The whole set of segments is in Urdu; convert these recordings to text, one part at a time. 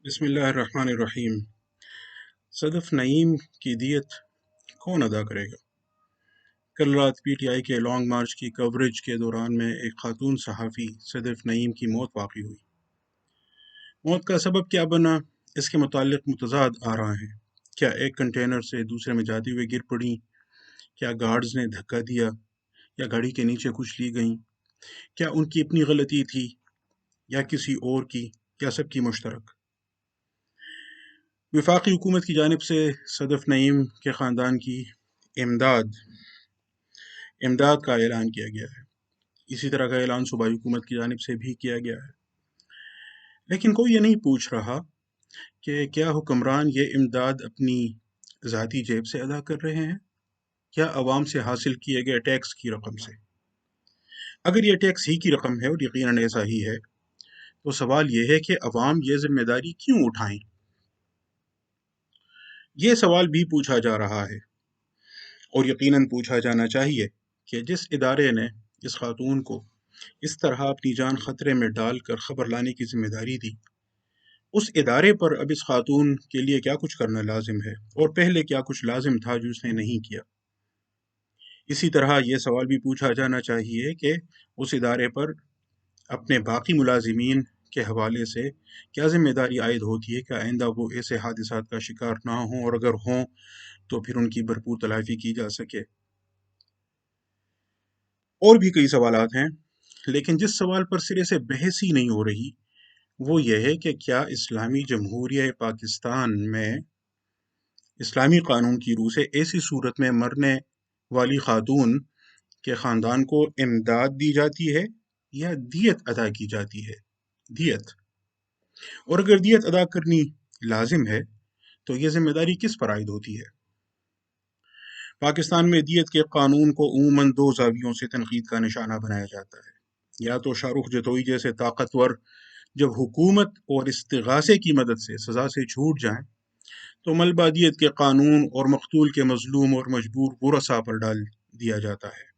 بسم اللہ الرحمن الرحیم۔ صدف نعیم کی دیت کون ادا کرے گا؟ کل رات پی ٹی آئی کے لانگ مارچ کی کوریج کے دوران میں ایک خاتون صحافی صدف نعیم کی موت واقع ہوئی۔ موت کا سبب کیا بنا، اس کے متعلق متضاد آراء ہیں۔ کیا ایک کنٹینر سے دوسرے میں جاتے ہوئے گر پڑیں؟ کیا گارڈز نے دھکا دیا یا گاڑی کے نیچے کچھ لی گئیں؟ کیا ان کی اپنی غلطی تھی یا کسی اور کی، یا سب کی مشترک؟ وفاقی حکومت کی جانب سے صدف نعیم کے خاندان کی امداد کا اعلان کیا گیا ہے۔ اسی طرح کا اعلان صوبائی حکومت کی جانب سے بھی کیا گیا ہے، لیکن کوئی یہ نہیں پوچھ رہا کہ کیا حکمران یہ امداد اپنی ذاتی جیب سے ادا کر رہے ہیں یا عوام سے حاصل کیے گئے ٹیکس کی رقم سے۔ اگر یہ ٹیکس ہی کی رقم ہے، اور یقیناً ایسا ہی ہے، تو سوال یہ ہے کہ عوام یہ ذمہ داری کیوں اٹھائیں؟ یہ سوال بھی پوچھا جا رہا ہے، اور یقیناً پوچھا جانا چاہیے کہ جس ادارے نے اس خاتون کو اس طرح اپنی جان خطرے میں ڈال کر خبر لانے کی ذمہ داری دی، اس ادارے پر اب اس خاتون کے لیے کیا کچھ کرنا لازم ہے، اور پہلے کیا کچھ لازم تھا جو اس نے نہیں کیا۔ اسی طرح یہ سوال بھی پوچھا جانا چاہیے کہ اس ادارے پر اپنے باقی ملازمین کے حوالے سے کیا ذمہ داری عائد ہوتی ہے کہ آئندہ وہ ایسے حادثات کا شکار نہ ہوں، اور اگر ہوں تو پھر ان کی بھرپور تلافی کی جا سکے۔ اور بھی کئی سوالات ہیں، لیکن جس سوال پر سرے سے بحث ہی نہیں ہو رہی وہ یہ ہے کہ کیا اسلامی جمہوریہ پاکستان میں اسلامی قانون کی روح سے ایسی صورت میں مرنے والی خاتون کے خاندان کو امداد دی جاتی ہے یا دیت ادا کی جاتی ہے؟ دیت، اور اگر دیت ادا کرنی لازم ہے تو یہ ذمہ داری کس پر عائد ہوتی ہے؟ پاکستان میں دیت کے قانون کو عموماً دو زاویوں سے تنقید کا نشانہ بنایا جاتا ہے۔ یا تو شاہ رخ جتوئی جیسے طاقتور جب حکومت اور استغاثے کی مدد سے سزا سے چھوٹ جائیں تو ملبہ دیت کے قانون اور مقتول کے مظلوم اور مجبور ورثاء پر ڈال دیا جاتا ہے،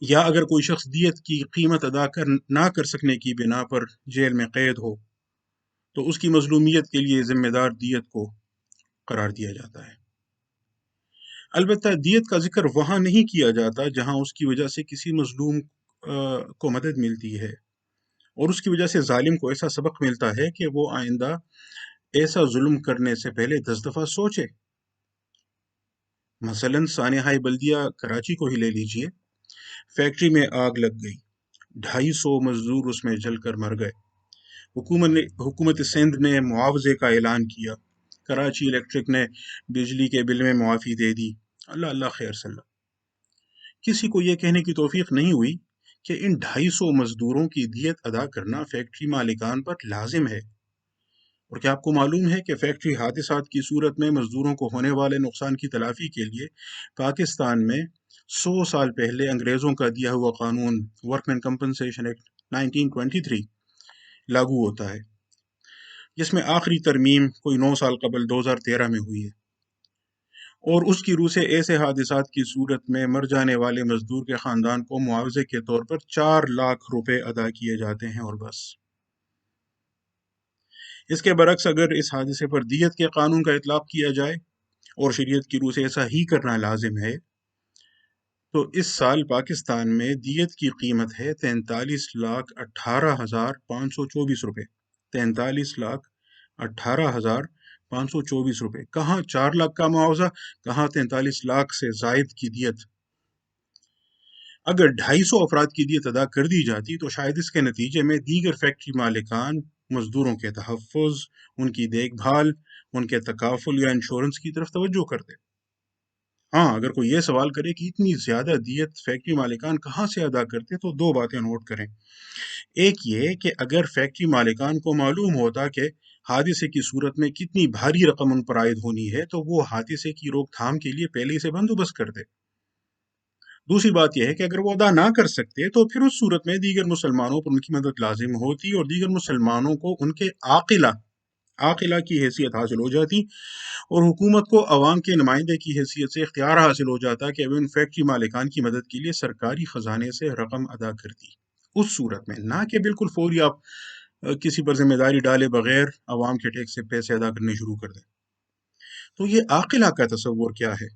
یا اگر کوئی شخص دیت کی قیمت ادا نہ کر سکنے کی بنا پر جیل میں قید ہو تو اس کی مظلومیت کے لیے ذمہ دار دیت کو قرار دیا جاتا ہے۔ البتہ دیت کا ذکر وہاں نہیں کیا جاتا جہاں اس کی وجہ سے کسی مظلوم کو مدد ملتی ہے، اور اس کی وجہ سے ظالم کو ایسا سبق ملتا ہے کہ وہ آئندہ ایسا ظلم کرنے سے پہلے 10 دفعہ سوچے۔ مثلاً سانحہ بلدیہ کراچی کو ہی لے لیجئے۔ فیکٹری میں آگ لگ گئی، 250 مزدور اس میں جل کر مر گئے۔ حکومت سندھ نے معاوضے کا اعلان کیا، کراچی الیکٹرک نے بجلی کے بل میں معافی دے دی، اللہ اللہ خیر صلی۔ کسی کو یہ کہنے کی توفیق نہیں ہوئی کہ ان 250 مزدوروں کی دیت ادا کرنا فیکٹری مالکان پر لازم ہے۔ اور کیا آپ کو معلوم ہے کہ فیکٹری حادثات کی صورت میں مزدوروں کو ہونے والے نقصان کی تلافی کے لیے پاکستان میں 100 سال پہلے انگریزوں کا دیا ہوا قانون ورکمین کمپنسیشن ایکٹ 1923 لاگو ہوتا ہے، جس میں آخری ترمیم کوئی 9 سال قبل 2013 میں ہوئی ہے، اور اس کی روح سے ایسے حادثات کی صورت میں مر جانے والے مزدور کے خاندان کو معاوضے کے طور پر 4 لاکھ روپے ادا کیے جاتے ہیں، اور بس۔ اس کے برعکس اگر اس حادثے پر دیت کے قانون کا اطلاق کیا جائے اور شریعت کی روح سے ایسا ہی کرنا لازم ہے، تو اس سال پاکستان میں دیت کی قیمت ہے 43,18,524 روپے۔ 43,18,524 روپے، کہاں 4 لاکھ کا معاوضہ، کہاں 43 لاکھ سے زائد کی دیت۔ اگر 250 افراد کی دیت ادا کر دی جاتی تو شاید اس کے نتیجے میں دیگر فیکٹری مالکان مزدوروں کے تحفظ، ان کی دیکھ بھال، ان کے تکافل یا انشورنس کی طرف توجہ کرتے۔ ہاں، اگر کوئی یہ سوال کرے کہ اتنی زیادہ دیت فیکٹری مالکان کہاں سے ادا کرتے تو 2 باتیں نوٹ کریں۔ ایک یہ کہ اگر فیکٹری مالکان کو معلوم ہوتا کہ حادثے کی صورت میں کتنی بھاری رقم ان پر عائد ہونی ہے تو وہ حادثے کی روک تھام کے لیے پہلے سے بندوبست کرتے۔ دوسری بات یہ ہے کہ اگر وہ ادا نہ کر سکتے تو پھر اس صورت میں دیگر مسلمانوں پر ان کی مدد لازم ہوتی، اور دیگر مسلمانوں کو ان کے عاقلہ کی حیثیت حاصل ہو جاتی، اور حکومت کو عوام کے نمائندے کی حیثیت سے اختیار حاصل ہو جاتا کہ وہ ان فیکٹری مالکان کی مدد کے لیے سرکاری خزانے سے رقم ادا کرتی۔ اس صورت میں نہ کہ بالکل فوری آپ کسی پر ذمہ داری ڈالے بغیر عوام کے ٹیکس سے پیسے ادا کرنے شروع کر دیں۔ تو یہ عاقلہ کا تصور کیا ہے؟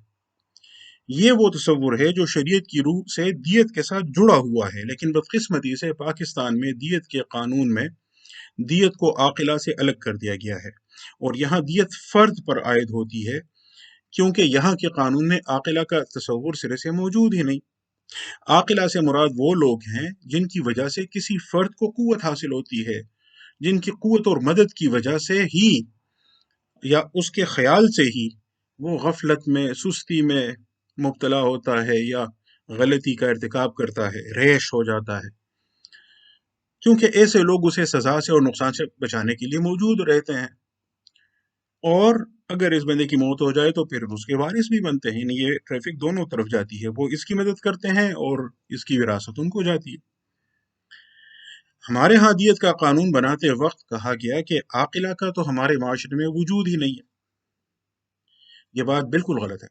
یہ وہ تصور ہے جو شریعت کی روح سے دیت کے ساتھ جڑا ہوا ہے، لیکن بدقسمتی سے پاکستان میں دیت کے قانون میں دیت کو عاقلہ سے الگ کر دیا گیا ہے، اور یہاں دیت فرد پر عائد ہوتی ہے، کیونکہ یہاں کے قانون میں عاقلہ کا تصور سرے سے موجود ہی نہیں۔ عاقلہ سے مراد وہ لوگ ہیں جن کی وجہ سے کسی فرد کو قوت حاصل ہوتی ہے، جن کی قوت اور مدد کی وجہ سے ہی یا اس کے خیال سے ہی وہ غفلت میں، سستی میں مبتلا ہوتا ہے یا غلطی کا ارتکاب کرتا ہے، ریش ہو جاتا ہے، کیونکہ ایسے لوگ اسے سزا سے اور نقصان سے بچانے کے لیے موجود رہتے ہیں، اور اگر اس بندے کی موت ہو جائے تو پھر اس کے وارث بھی بنتے ہیں، یعنی یہ ٹریفک دونوں طرف جاتی ہے، وہ اس کی مدد کرتے ہیں اور اس کی وراثت ان کو جاتی ہے۔ ہمارے ہاں دیت کا قانون بناتے وقت کہا گیا کہ عاقلہ کا تو ہمارے معاشرے میں وجود ہی نہیں ہے۔ یہ بات بالکل غلط ہے۔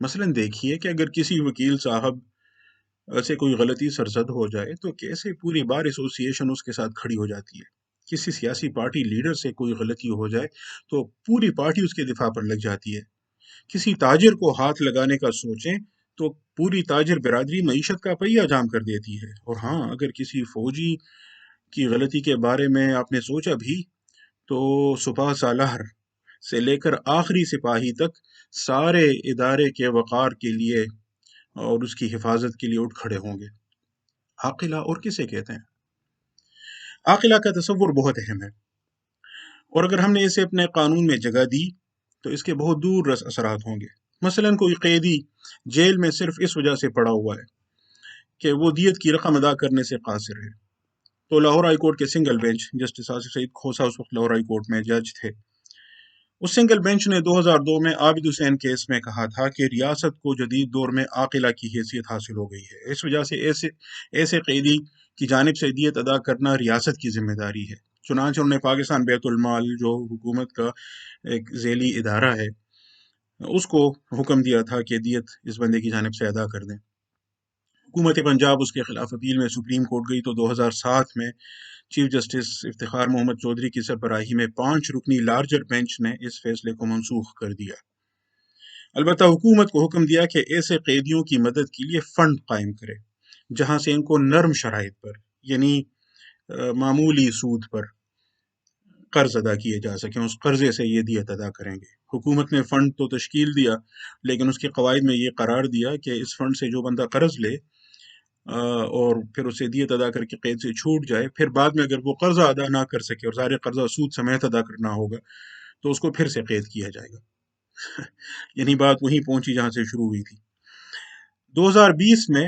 مثلا دیکھیے کہ اگر کسی وکیل صاحب سے کوئی غلطی سرزد ہو جائے تو کیسے پوری بار ایسوسی ایشن اس کے ساتھ کھڑی ہو جاتی ہے۔ کسی سیاسی پارٹی لیڈر سے کوئی غلطی ہو جائے تو پوری پارٹی اس کے دفاع پر لگ جاتی ہے۔ کسی تاجر کو ہاتھ لگانے کا سوچیں تو پوری تاجر برادری معیشت کا پہیہ جام کر دیتی ہے۔ اور ہاں، اگر کسی فوجی کی غلطی کے بارے میں آپ نے سوچا بھی تو سپہ سالار سے لے کر آخری سپاہی تک سارے ادارے کے وقار کے لیے اور اس کی حفاظت کے لیے اٹھ کھڑے ہوں گے۔ عاقلہ اور کسے کہتے ہیں؟ عاقلہ کا تصور بہت اہم ہے، اور اگر ہم نے اسے اپنے قانون میں جگہ دی تو اس کے بہت دور رس اثرات ہوں گے۔ مثلا کوئی قیدی جیل میں صرف اس وجہ سے پڑا ہوا ہے کہ وہ دیت کی رقم ادا کرنے سے قاصر ہے، تو لاہور ہائی کورٹ کے سنگل بینچ، جسٹس آصف سعید کھوسہ اس وقت لاہور ہائی کورٹ میں جج تھے، اس سنگل بینچ نے 2002 میں عابد حسین کیس میں کہا تھا کہ ریاست کو جدید دور میں عاقلہ کی حیثیت حاصل ہو گئی ہے، اس وجہ سے ایسے قیدی کی جانب سے دیت ادا کرنا ریاست کی ذمہ داری ہے۔ چنانچہ انہوں نے پاکستان بیت المال، جو حکومت کا ایک ذیلی ادارہ ہے، اس کو حکم دیا تھا کہ دیت اس بندے کی جانب سے ادا کر دیں۔ حکومت پنجاب اس کے خلاف اپیل میں سپریم کورٹ گئی تو 2007 میں چیف جسٹس افتخار محمد چودھری کی سربراہی میں 5 رکنی لارجر بینچ نے اس فیصلے کو منسوخ کر دیا۔ البتہ حکومت کو حکم دیا کہ ایسے قیدیوں کی مدد کے لیے فنڈ قائم کرے جہاں سے ان کو نرم شرائط پر، یعنی معمولی سود پر قرض ادا کیے جا سکیں، اس قرضے سے یہ دیت ادا کریں گے۔ حکومت نے فنڈ تو تشکیل دیا، لیکن اس کے قواعد میں یہ قرار دیا کہ اس فنڈ سے جو بندہ قرض لے اور پھر اسے دیت ادا کر کے قید سے چھوٹ جائے، پھر بعد میں اگر وہ قرضہ ادا نہ کر سکے اور ظاہر قرضہ سود سمیت ادا کرنا ہوگا تو اس کو پھر سے قید کیا جائے گا۔ یعنی بات وہیں پہنچی جہاں سے شروع ہوئی تھی۔ 2020 میں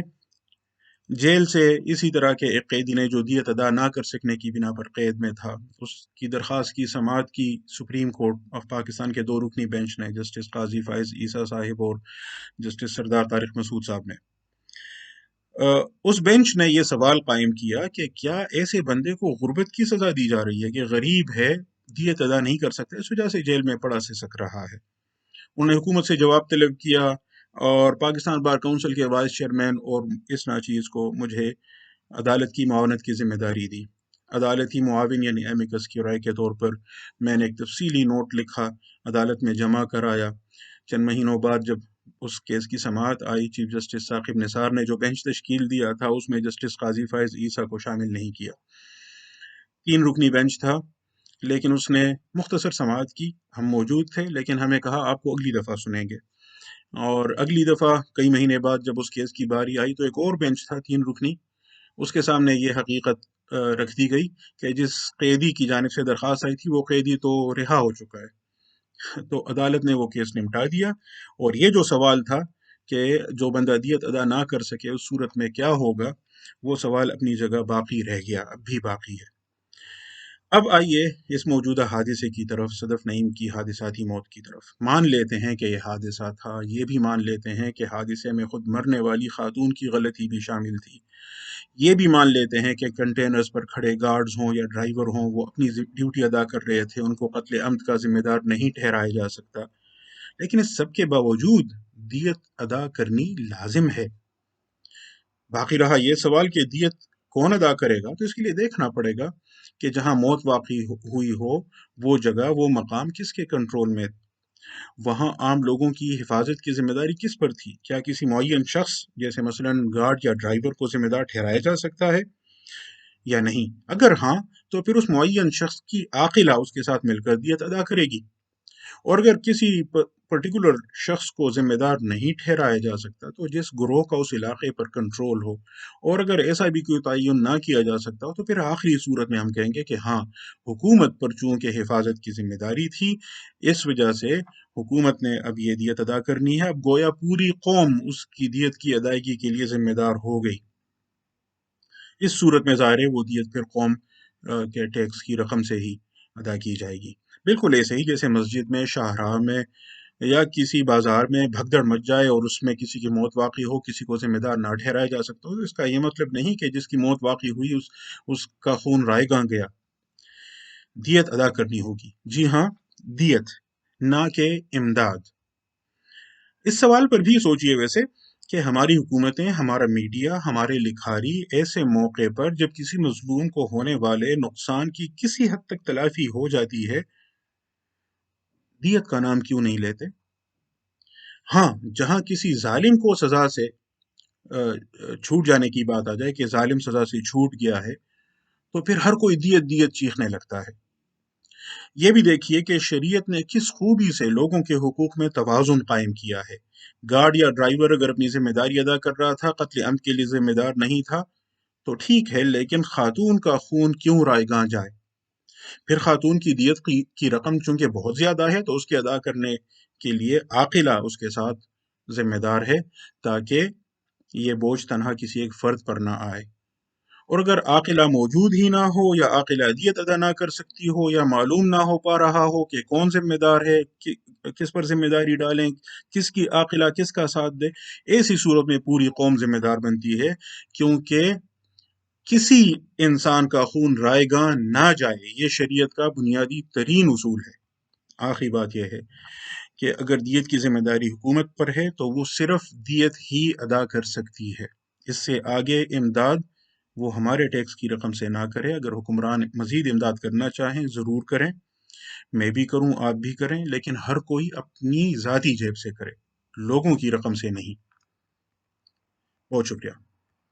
جیل سے اسی طرح کے ایک قیدی نے جو دیت ادا نہ کر سکنے کی بنا پر قید میں تھا، اس کی درخواست کی سماعت کی سپریم کورٹ آف پاکستان کے 2 رکنی بینچ نے، جسٹس قاضی فائز عیسیٰ صاحب اور جسٹس سردار طارق مسعود صاحب نے۔ اس بینچ نے یہ سوال قائم کیا کہ کیا ایسے بندے کو غربت کی سزا دی جا رہی ہے کہ غریب ہے، دیت ادا نہیں کر سکتے، اس وجہ سے جیل میں پڑا سسک رہا ہے۔ انہوں نے حکومت سے جواب طلب کیا اور پاکستان بار کونسل کے وائس چیئرمین اور اس ناچیز کو مجھے عدالت کی معاونت کی ذمہ داری دی۔ عدالتی معاون یعنی ایمکس کی رائے کے طور پر میں نے ایک تفصیلی نوٹ لکھا، عدالت میں جمع کرایا۔ چند مہینوں بعد جب اس کیس کی سماعت آئی، چیف جسٹس ثاقب نثار نے جو بینچ تشکیل دیا تھا اس میں جسٹس قاضی فائز عیسیٰ کو شامل نہیں کیا۔ 3 رکنی بینچ تھا، لیکن اس نے مختصر سماعت کی، ہم موجود تھے، لیکن ہمیں کہا آپ کو اگلی دفعہ سنیں گے۔ اور اگلی دفعہ کئی مہینے بعد جب اس کیس کی باری آئی تو ایک اور بینچ تھا 3 رکنی، اس کے سامنے یہ حقیقت رکھ دی گئی کہ جس قیدی کی جانب سے درخواست آئی تھی وہ قیدی تو رہا ہو چکا ہے، تو عدالت نے وہ کیس نمٹا دیا۔ اور یہ جو سوال تھا کہ جو بندہ دیت ادا نہ کر سکے اس صورت میں کیا ہوگا، وہ سوال اپنی جگہ باقی رہ گیا، اب بھی باقی ہے۔ اب آئیے اس موجودہ حادثے کی طرف، صدف نعیم کی حادثاتی موت کی طرف۔ مان لیتے ہیں کہ یہ حادثہ تھا، یہ بھی مان لیتے ہیں کہ حادثے میں خود مرنے والی خاتون کی غلطی بھی شامل تھی، یہ بھی مان لیتے ہیں کہ کنٹینرز پر کھڑے گارڈز ہوں یا ڈرائیور ہوں، وہ اپنی ڈیوٹی ادا کر رہے تھے، ان کو قتل عمد کا ذمہ دار نہیں ٹھہرایا جا سکتا، لیکن اس سب کے باوجود دیت ادا کرنی لازم ہے۔ باقی رہا یہ سوال کہ دیت کون ادا کرے گا؟ تو اس کے لیے دیکھنا پڑے گا کہ جہاں موت واقع ہوئی ہو وہ جگہ وہ مقام کس کے کنٹرول میں، وہاں عام لوگوں کی حفاظت کی ذمہ داری کس پر تھی؟ کیا کسی معین شخص جیسے مثلاً گارڈ یا ڈرائیور کو ذمہ دار ٹھہرایا جا سکتا ہے یا نہیں؟ اگر ہاں تو پھر اس معین شخص کی عاقلہ اس کے ساتھ مل کر دیت ادا کرے گی، اور اگر کسی پرٹیکولر شخص کو ذمہ دار نہیں ٹھہرایا جا سکتا تو جس گروہ کا اس علاقے پر کنٹرول ہو، اور اگر ایسا بھی کوئی تعین نہ کیا جا سکتا ہو، تو پھر آخری صورت میں ہم کہیں گے کہ ہاں، حکومت پر چونکہ حفاظت کی ذمہ داری تھی، اس وجہ سے حکومت نے اب یہ دیت ادا کرنی ہے۔ اب گویا پوری قوم اس کی دیت کی ادائیگی کے لیے ذمہ دار ہو گئی۔ اس صورت میں ظاہر ہے وہ دیت پھر قوم کے ٹیکس کی رقم سے ہی ادا کی جائے گی۔ بالکل ایسے ہی جیسے مسجد میں، شاہراہ میں یا کسی بازار میں بھگدڑ مچ جائے اور اس میں کسی کی موت واقع ہو، کسی کو ذمہ دار نہ ٹھہرایا جا سکتا ہو، تو اس کا یہ مطلب نہیں کہ جس کی موت واقع ہوئی اس کا خون رائے گاں گیا، دیت ادا کرنی ہوگی۔ جی ہاں، دیت، نہ کہ امداد۔ اس سوال پر بھی سوچئے ویسے کہ ہماری حکومتیں، ہمارا میڈیا، ہمارے لکھاری ایسے موقع پر جب کسی مظلوم کو ہونے والے نقصان کی کسی حد تک تلافی ہو جاتی ہے، دیت کا نام کیوں نہیں لیتے؟ ہاں، جہاں کسی ظالم کو سزا سے چھوٹ جانے کی بات آ جائے کہ ظالم سزا سے چھوٹ گیا ہے، تو پھر ہر کوئی دیت دیت چیخنے لگتا ہے۔ یہ بھی دیکھیے کہ شریعت نے کس خوبی سے لوگوں کے حقوق میں توازن قائم کیا ہے۔ گارڈ یا ڈرائیور اگر اپنی ذمہ داری ادا کر رہا تھا، قتل عمد کے لیے ذمہ دار نہیں تھا، تو ٹھیک ہے، لیکن خاتون کا خون کیوں رائے گاں جائے؟ پھر خاتون کی دیت کی رقم چونکہ بہت زیادہ ہے، تو اس کے ادا کرنے کے لیے عاقلہ اس کے ساتھ ذمہ دار ہے، تاکہ یہ بوجھ تنہا کسی ایک فرد پر نہ آئے۔ اور اگر عاقلہ موجود ہی نہ ہو، یا عاقلہ دیت ادا نہ کر سکتی ہو، یا معلوم نہ ہو پا رہا ہو کہ کون ذمہ دار ہے، کس پر ذمہ داری ڈالیں، کس کی عاقلہ کس کا ساتھ دے، ایسی صورت میں پوری قوم ذمہ دار بنتی ہے، کیونکہ کسی انسان کا خون رائے گاں نہ جائے، یہ شریعت کا بنیادی ترین اصول ہے۔ آخری بات یہ ہے کہ اگر دیت کی ذمہ داری حکومت پر ہے تو وہ صرف دیت ہی ادا کر سکتی ہے، اس سے آگے امداد وہ ہمارے ٹیکس کی رقم سے نہ کرے۔ اگر حکمران مزید امداد کرنا چاہیں ضرور کریں، میں بھی کروں، آپ بھی کریں، لیکن ہر کوئی اپنی ذاتی جیب سے کرے، لوگوں کی رقم سے نہیں۔ بہت شکریہ۔